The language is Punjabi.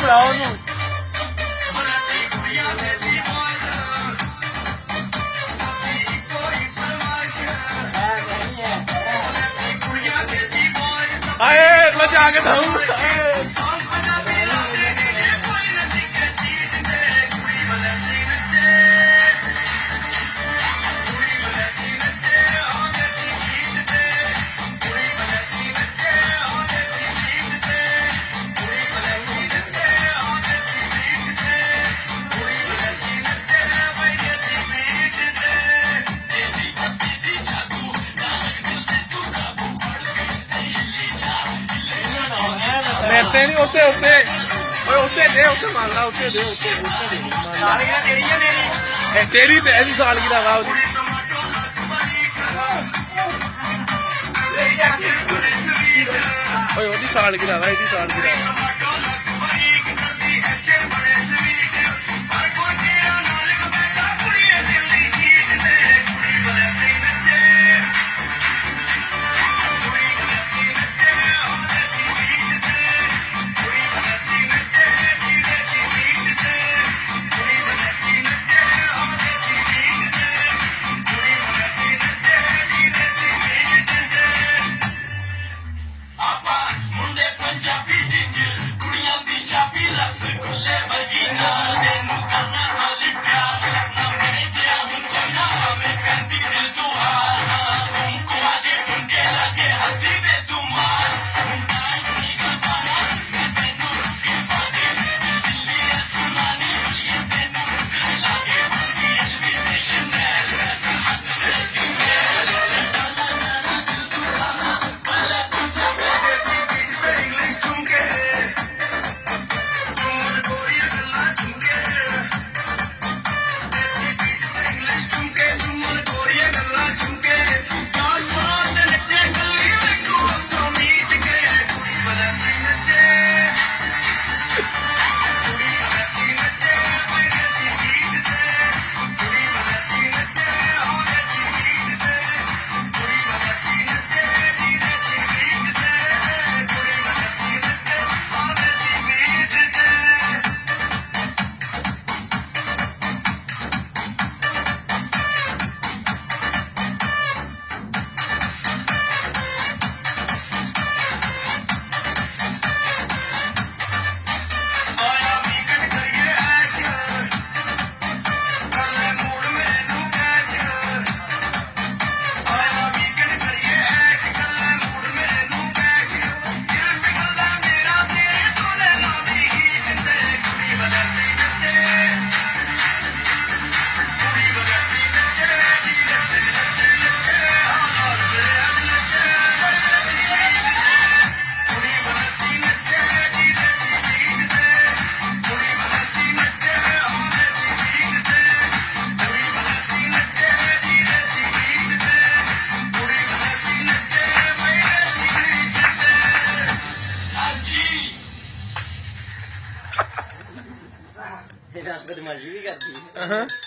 ਬੁਲਾਓ ਉਹਨੂੰ। ਆਏ ਮੈਂ ਜਾ ਕੇ ਦਊਂ। ਤੇ ਨਹੀਂ ਉੱਤੇ ਉੱਤੇ ਓਏ ਉੱਤੇ ਦੇ ਉੱਤੇ ਮੰਨ ਲਾ ਉੱਤੇ ਦੇ ਉੱਤੇ ਉੱਤੇ ਦੇ ਸਾਲੀਆਂ ਤੇਰੀਆਂ ਨੇ ਇਹ ਤੇਰੀ ਤੇ ਇਹਦੀ ਸਾਲਗਿਰਾ ਵਾ ਉਹਦੀ ਓਏ ਉਹਦੀ ਸਾਲਗਿਰਾ ਵਾ ਇਹਦੀ ਸਾਲਗਿਰਾ ਬਦਮਾਸ਼ੀ ਵੀ ਕਰਦੀ